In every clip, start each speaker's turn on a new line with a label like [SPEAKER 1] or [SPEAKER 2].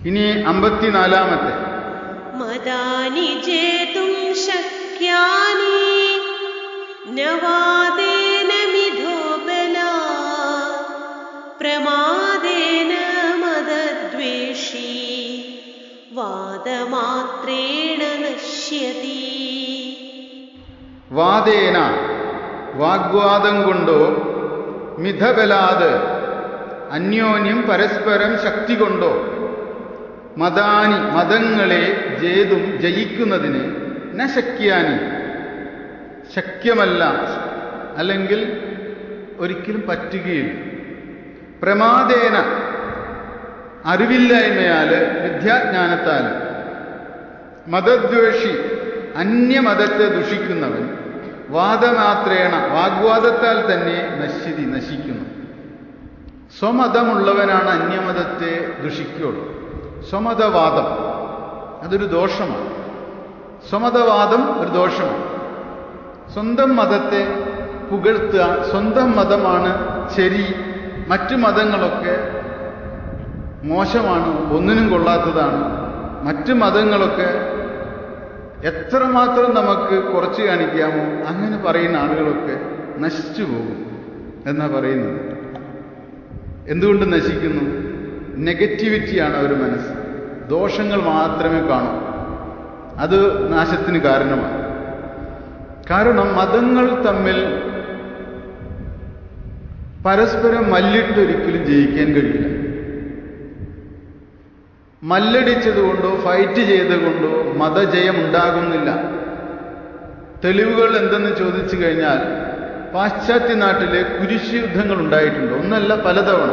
[SPEAKER 1] ഇനി 54-ാമത്തെ.
[SPEAKER 2] മദാനി ജേതും ശക്യാനി നവാദേന മിഥോ ബലാ പ്രമാദേന മദദ്വേഷി വാദമാത്രേണ നശ്യതി.
[SPEAKER 1] വാദേന വാഗ്വാദം കൊണ്ടോ, മിഥബലാത് അന്യോന്യം പരസ്പരം ശക്തി കൊണ്ടോ, മദാനി മതങ്ങളെ ജേതും ജയിക്കുന്നതിന് ന ശക്യാനി ശക്യമല്ല, അല്ലെങ്കിൽ ഒരിക്കലും പറ്റുകയില്ല. പ്രമാദേന അറിവില്ലായ്മയാൽ, വിദ്യാജ്ഞാനത്താൽ, മതദ്വേഷി അന്യമതത്തെ ദുഷിക്കുന്നവൻ, വാദമാത്രേണ വാഗ്വാദത്താൽ തന്നെ നശ്യതി നശിക്കുന്നു. സ്വമതമുള്ളവനാണ് അന്യമതത്തെ ദുഷിക്കുകയുള്ളൂ. സ്വമതവാദം അതൊരു ദോഷമാണ്. സ്വമതവാദം ഒരു ദോഷമാണ്. സ്വന്തം മതത്തെ പുകഴ്ത്തുക, സ്വന്തം മതമാണ് ശരി, മറ്റു മതങ്ങളൊക്കെ മോശമാണ്, ഒന്നിനും കൊള്ളാത്തതാണ്, മറ്റു മതങ്ങളൊക്കെ എത്രമാത്രം നമുക്ക് കുറച്ച് കാണിക്കാമോ അങ്ങനെ പറയുന്ന ആളുകളൊക്കെ നശിച്ചു പോകും എന്നാ പറയുന്നത്. എന്തുകൊണ്ട് നശിക്കുന്നു? നെഗറ്റിവിറ്റിയാണ് അവർ മനസ്സ്. ദോഷങ്ങൾ മാത്രമേ കാണൂ. അത് നാശത്തിന് കാരണമാണ്. കാരണം മതങ്ങൾ തമ്മിൽ പരസ്പരം മല്ലിട്ടൊരിക്കലും ജയിക്കാൻ കഴിയില്ല. മല്ലടിച്ചതുകൊണ്ടോ ഫൈറ്റ് ചെയ്തുകൊണ്ടോ മതജയം ഉണ്ടാകുന്നില്ല. തെളിവുകൾ എന്തെന്ന് ചോദിച്ചു കഴിഞ്ഞാൽ, പാശ്ചാത്യ നാട്ടിലെ കുരിശ് യുദ്ധങ്ങൾ ഉണ്ടായിട്ടുണ്ട്. ഒന്നല്ല, പലതവണ.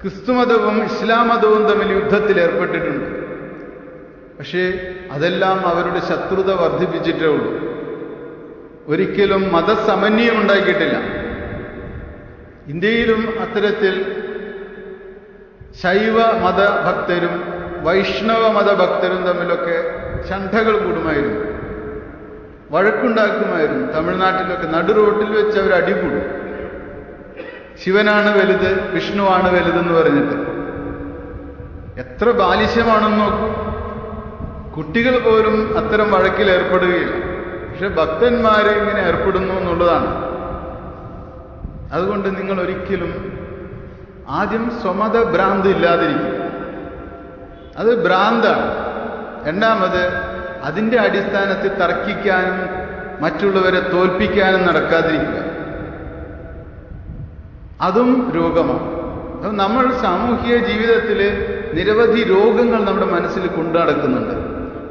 [SPEAKER 1] ക്രിസ്തുമതവും ഇസ്ലാം മതവും തമ്മിൽ യുദ്ധത്തിൽ ഏർപ്പെട്ടിട്ടുണ്ട്. പക്ഷേ അതെല്ലാം അവരുടെ ശത്രുത വർദ്ധിപ്പിച്ചിട്ടേ ഉള്ളൂ. ഒരിക്കലും മതസമന്വയം ഉണ്ടാക്കിയിട്ടില്ല. ഇന്ത്യയിലും അത്തരത്തിൽ ശൈവ മതഭക്തരും വൈഷ്ണവ മതഭക്തരും തമ്മിലൊക്കെ ഷണ്ഠകൾ കൂടുമായിരുന്നു, വഴക്കുണ്ടാക്കുമായിരുന്നു. തമിഴ്നാട്ടിലൊക്കെ നടു റോട്ടിൽ വെച്ച് അവർ അടികൂടും. ശിവനാണ് വലുത്, വിഷ്ണുവാണ് വലുതെന്ന് പറഞ്ഞിട്ട്. എത്ര ബാലിശ്യമാണെന്ന് നോക്കൂ. കുട്ടികൾ പോലും അത്തരം വഴക്കിൽ ഏർപ്പെടുകയില്ല. പക്ഷെ ഭക്തന്മാരെ ഇങ്ങനെ ഏർപ്പെടുന്നു എന്നുള്ളതാണ്. അതുകൊണ്ട് നിങ്ങൾ ഒരിക്കലും ആദ്യം സ്വമത ഭ്രാന്ത് ഇല്ലാതിരിക്കും. അത് ഭ്രാന്താണ്. രണ്ടാമത്, അതിൻ്റെ അടിസ്ഥാനത്തിൽ തർക്കിക്കാനും മറ്റുള്ളവരെ തോൽപ്പിക്കാനും നടക്കാതിരിക്കുക. അതും രോഗമാണ്. അത് നമ്മൾ സാമൂഹിക ജീവിതത്തിൽ നിരവധി രോഗങ്ങൾ നമ്മുടെ മനസ്സിൽ കൊണ്ടു നടക്കുന്നുണ്ട്.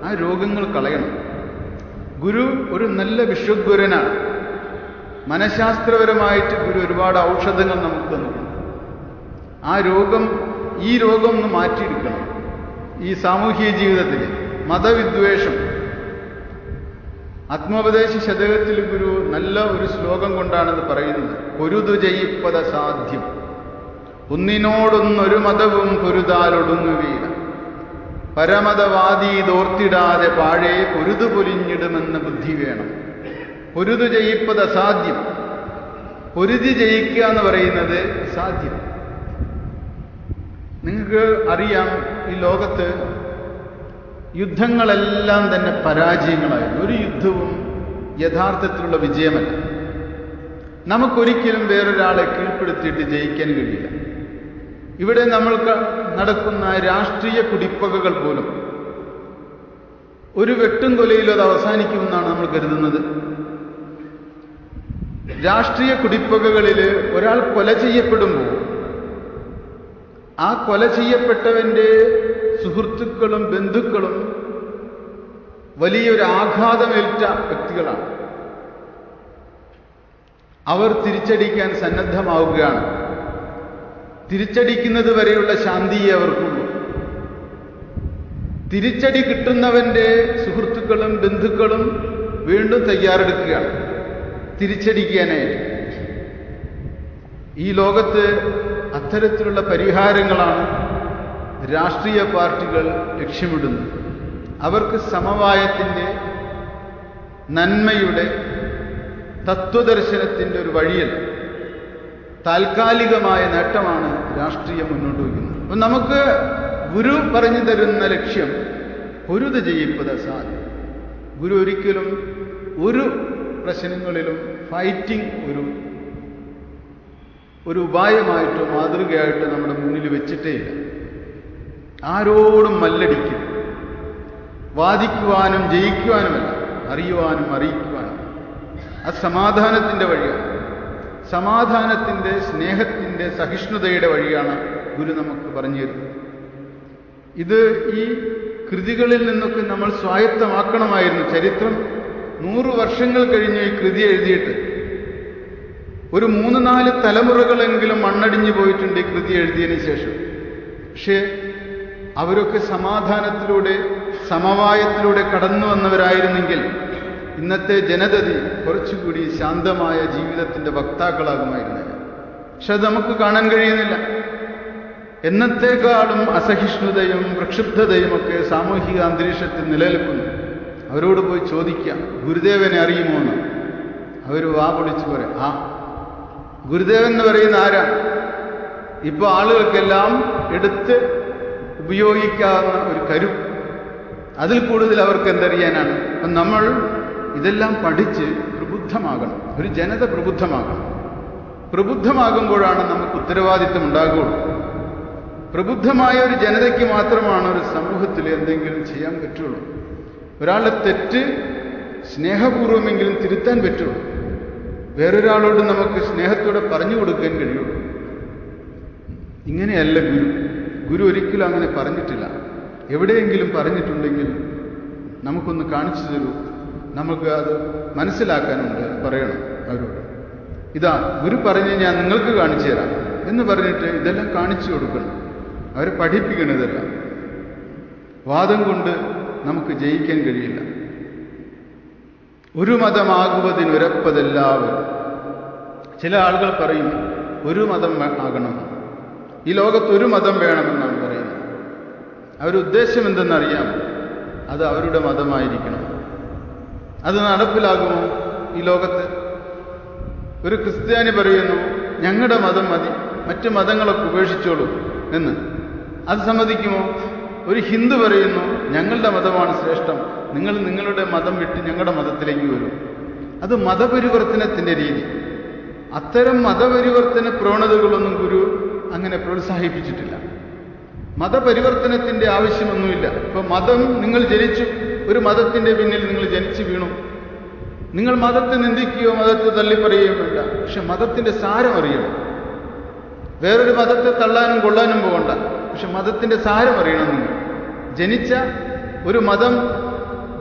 [SPEAKER 1] ആ രോഗങ്ങൾ കളയണം. ഗുരു ഒരു നല്ല വിശ്വഗുരനാണ്. മനഃശാസ്ത്രപരമായിട്ട് ഗുരു ഒരുപാട് ഔഷധങ്ങൾ നമുക്ക് തന്നിട്ടുണ്ട്. ഈ രോഗം ഒന്ന് മാറ്റിയെടുക്കണം. ഈ സാമൂഹിക ജീവിതത്തിൽ മതവിദ്വേഷം, ആത്മോപദേശ ശതകത്തിൽ ഗുരു നല്ല ഒരു ശ്ലോകം കൊണ്ടാണത് പറയുന്നത്. പൊരുതു ജയിപ്പത സാധ്യം, ഒന്നിനോടൊന്നൊരു മതവും പൊരുതാലൊടുങ്ങുകയില്ല, പരമതവാദി തോർത്തിടാതെ പാഴേ പൊരുതു പൊലിഞ്ഞിടുമെന്ന ബുദ്ധി വേണം. പൊരുതു ജയിപ്പത് അസാധ്യം. പൊരുതി ജയിക്കുക എന്ന് പറയുന്നത് സാധ്യം. നിങ്ങൾക്ക് അറിയാം, ഈ ലോകത്ത് യുദ്ധങ്ങളെല്ലാം തന്നെ പരാജയങ്ങളായിരുന്നു. ഒരു യുദ്ധവും യഥാർത്ഥത്തിലുള്ള വിജയമല്ല. നമുക്കൊരിക്കലും വേറൊരാളെ കീഴ്പ്പെടുത്തിയിട്ട് ജയിക്കാൻ കഴിയില്ല. ഇവിടെ നമ്മൾക്ക് നടക്കുന്ന രാഷ്ട്രീയ കുടിപ്പകകൾ പോലും ഒരു വെട്ടും കൊലയിലും അത് അവസാനിക്കുമെന്നാണ് നമ്മൾ കരുതുന്നത്. രാഷ്ട്രീയ കുടിപ്പകകളിൽ ഒരാൾ കൊല ചെയ്യപ്പെടുമ്പോൾ ആ കൊല ചെയ്യപ്പെട്ടവന്റെ സുഹൃത്തുക്കളും ബന്ധുക്കളും വലിയൊരു ആഘാതമേറ്റ വ്യക്തികളാണ്. അവർ തിരിച്ചടിക്കാൻ സന്നദ്ധമാവുകയാണ്. തിരിച്ചടിക്കുന്നത് വരെയുള്ള ശാന്തിയെ അവർക്കുള്ളൂ. തിരിച്ചടി കിട്ടുന്നവന്റെ സുഹൃത്തുക്കളും ബന്ധുക്കളും വീണ്ടും തയ്യാറെടുക്കുകയാണ് തിരിച്ചടിക്കാനായിട്ട്. ഈ ലോകത്ത് അത്തരത്തിലുള്ള പരിഹാരങ്ങളാണ് രാഷ്ട്രീയ പാർട്ടികൾ ലക്ഷ്യമിടുന്നത്. അവർക്ക് സമവായത്തിൻ്റെ, നന്മയുടെ, തത്വദർശനത്തിൻ്റെ ഒരു വഴിയല്ല, താൽക്കാലികമായ നേട്ടമാണ് രാഷ്ട്രീയം മുന്നോട്ട് വയ്ക്കുന്നത്. അപ്പം നമുക്ക് ഗുരു പറഞ്ഞു തരുന്ന ലക്ഷ്യം പൊരുത് ചെയ്യിപ്പത് അസാധ്യം. ഗുരു ഒരിക്കലും ഒരു പ്രശ്നങ്ങളിലും ഫൈറ്റിംഗ് ഒരു ഉപായമായിട്ടോ മാതൃകയായിട്ടോ നമ്മുടെ മുന്നിൽ വെച്ചിട്ടേ ഇല്ല. ആരോടും മല്ലടിക്കും, വാദിക്കുവാനും ജയിക്കുവാനുമല്ല, അറിയുവാനും അറിയിക്കുവാനും. അത് സമാധാനത്തിൻ്റെ വഴിയാണ്. സമാധാനത്തിൻ്റെ, സ്നേഹത്തിൻ്റെ, സഹിഷ്ണുതയുടെ വഴിയാണ് ഗുരു നമുക്ക് പറഞ്ഞു തരുന്നത്. ഇത് ഈ കൃതികളിൽ നിന്നൊക്കെ നമ്മൾ സ്വായത്തമാക്കണമായിരുന്നു. ചരിത്രം 100 വർഷങ്ങൾ കഴിഞ്ഞ് ഈ കൃതി എഴുതിയിട്ട് ഒരു 3-4 തലമുറകളെങ്കിലും മണ്ണടിഞ്ഞു പോയിട്ടുണ്ട് ഈ കൃതി എഴുതിയതിന് ശേഷം. പക്ഷേ അവരൊക്കെ സമാധാനത്തിലൂടെ, സമവായത്തിലൂടെ കടന്നു വന്നവരായിരുന്നെങ്കിൽ ഇന്നത്തെ ജനതതി കുറച്ചുകൂടി ശാന്തമായ ജീവിതത്തിൻ്റെ വക്താക്കളാകുമായിരുന്നില്ല. പക്ഷെ അത് നമുക്ക് കാണാൻ കഴിയുന്നില്ല. എന്നത്തേക്കാളും അസഹിഷ്ണുതയും പ്രക്ഷുബ്ധതയും ഒക്കെ സാമൂഹിക അന്തരീക്ഷത്തിൽ നിലനിൽക്കുന്നു. അവരോട് പോയി ചോദിക്കാം, ഗുരുദേവനെ അറിയുമോ എന്ന്. അവർ വാ പൊളിച്ച് പറയാം, ആ ഗുരുദേവൻ എന്ന് പറയുന്ന ആരാണ്? ഇപ്പോൾ ആളുകൾക്കെല്ലാം എടുത്ത് ഉപയോഗിക്കാവുന്ന ഒരു കരു, അതിൽ കൂടുതൽ അവർക്ക് എന്തറിയാനാണ്? അപ്പം നമ്മൾ ഇതെല്ലാം പഠിച്ച് പ്രബുദ്ധമാകണം. ഒരു ജനത പ്രബുദ്ധമാകണം. പ്രബുദ്ധമാകുമ്പോഴാണ് നമുക്ക് ഉത്തരവാദിത്വം ഉണ്ടാകുകയുള്ളൂ. പ്രബുദ്ധമായ ഒരു ജനതയ്ക്ക് മാത്രമാണ് ഒരു സമൂഹത്തിൽ എന്തെങ്കിലും ചെയ്യാൻ പറ്റുള്ളൂ. ഒരാളുടെ തെറ്റ് സ്നേഹപൂർവ്വമെങ്കിലും തിരുത്താൻ പറ്റുള്ളൂ. വേറൊരാളോട് നമുക്ക് സ്നേഹത്തോടെ പറഞ്ഞു കൊടുക്കാൻ കഴിയുള്ളൂ. ഇങ്ങനെയല്ല ഗുരു. ഗുരു ഒരിക്കലും അങ്ങനെ പറഞ്ഞിട്ടില്ല. എവിടെയെങ്കിലും പറഞ്ഞിട്ടുണ്ടെങ്കിൽ നമുക്കൊന്ന് കാണിച്ചു തരൂ, നമുക്ക് അത് മനസ്സിലാക്കാനുണ്ട്, പറയണം അവരോട്. ഇതാ ഗുരു പറഞ്ഞ് ഞാൻ നിങ്ങൾക്ക് കാണിച്ചു തരാം എന്ന് പറഞ്ഞിട്ട് ഇതെല്ലാം കാണിച്ചു കൊടുക്കണം. അവരെ പഠിപ്പിക്കണം. ഇതെല്ലാം വാദം കൊണ്ട് നമുക്ക് ജയിക്കാൻ കഴിയില്ല. ഒരു മതമാകുവതിനുരപ്പതെല്ലാവരും. ചില ആളുകൾ പറയും ഒരു മതം ആകണം, ഈ ലോകത്ത് ഒരു മതം വേണമെന്നാണ് പറയുന്നത്. അവരുടെ ഉദ്ദേശം എന്തെന്നറിയാം? അത് അവരുടെ മതമായിരിക്കണം. അത് നടപ്പിലാകുമോ ഈ ലോകത്ത്? ഒരു ക്രിസ്ത്യാനി പറയുന്നു ഞങ്ങളുടെ മതം മതി, മറ്റു മതങ്ങളൊക്കെ ഉപേക്ഷിച്ചോളൂ എന്ന്. അത് സമ്മതിക്കുമോ? ഒരു ഹിന്ദു പറയുന്നു ഞങ്ങളുടെ മതമാണ് ശ്രേഷ്ഠം, നിങ്ങൾ നിങ്ങളുടെ മതം വിട്ട് ഞങ്ങളുടെ മതത്തിലേക്ക് വരൂ. അത് മതപരിവർത്തനത്തിൻ്റെ രീതി. അത്തരം മതപരിവർത്തന പ്രവണതകളൊന്നും ഗുരു അങ്ങനെ പ്രോത്സാഹിപ്പിച്ചിട്ടില്ല. മതപരിവർത്തനത്തിൻ്റെ ആവശ്യമൊന്നുമില്ല. ഇപ്പൊ മതം, നിങ്ങൾ ജനിച്ചു, ഒരു മതത്തിൻ്റെ പിന്നിൽ നിങ്ങൾ ജനിച്ചു വീണു. നിങ്ങൾ മതത്തെ നിന്ദിക്കുകയോ മതത്തെ തള്ളിപ്പറയുകയോ വേണ്ട. പക്ഷെ മതത്തിൻ്റെ സാരം അറിയണം. വേറൊരു മതത്തെ തള്ളാനും കൊള്ളാനും പോകണ്ട. പക്ഷെ മതത്തിൻ്റെ സാരം അറിയണം. നിങ്ങൾ ജനിച്ച ഒരു മതം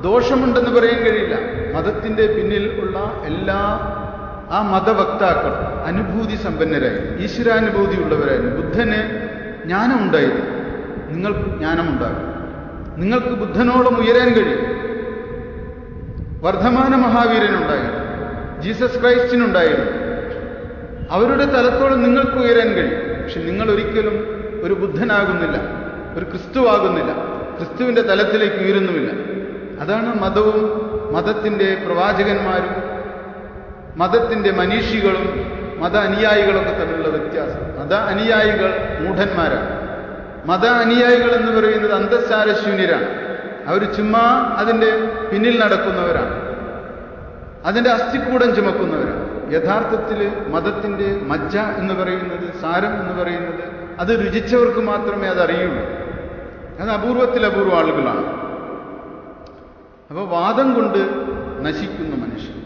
[SPEAKER 1] ദോഷമുണ്ടെന്ന് പറയാൻ കഴിയില്ല. മതത്തിൻ്റെ പിന്നിൽ ഉള്ള എല്ലാ ആ മതവക്താക്കൾ അനുഭൂതി സമ്പന്നരായിരുന്നു, ഈശ്വരാനുഭൂതിയുള്ളവരായിരുന്നു. ബുദ്ധന് ജ്ഞാനമുണ്ടായിരുന്നു, നിങ്ങൾക്ക് ജ്ഞാനമുണ്ടാകും. നിങ്ങൾക്ക് ബുദ്ധനോളം ഉയരാൻ കഴിയും. വർദ്ധമാന മഹാവീരനുണ്ടായിരുന്നു, ജീസസ് ക്രൈസ്റ്റിനുണ്ടായിരുന്നു. അവരുടെ തലത്തോളം നിങ്ങൾക്ക് ഉയരാൻ കഴിയും. പക്ഷെ നിങ്ങൾ ഒരിക്കലും ഒരു ബുദ്ധനാകുന്നില്ല, ഒരു ക്രിസ്തുവാകുന്നില്ല, ക്രിസ്തുവിൻ്റെ തലത്തിലേക്ക് ഉയരുന്നുമില്ല. അതാണ് മതവും മതത്തിൻ്റെ പ്രവാചകന്മാരും മതത്തിൻ്റെ മനീഷികളും മത അനുയായികളൊക്കെ തമ്മിലുള്ള വ്യത്യാസം. മത അനുയായികൾ മൂഢന്മാരാണ്. മത അനുയായികൾ എന്ന് പറയുന്നത് അന്തഃസാരശൂന്യരാണ്. അവർ ചുമ്മാ അതിൻ്റെ പിന്നിൽ നടക്കുന്നവരാണ്, അതിൻ്റെ അസ്ഥിക്കൂടം ചുമക്കുന്നവരാണ്. യഥാർത്ഥത്തിൽ മതത്തിൻ്റെ മജ്ജ എന്ന് പറയുന്നത്, സാരം എന്ന് പറയുന്നത്, അത് രുചിച്ചവർക്ക് മാത്രമേ അത് അറിയുള്ളൂ. അത് അപൂർവത്തിൽ അപൂർവ ആളുകളാണ്. അപ്പോൾ വാദം കൊണ്ട് നശിക്കുന്ന മനുഷ്യൻ.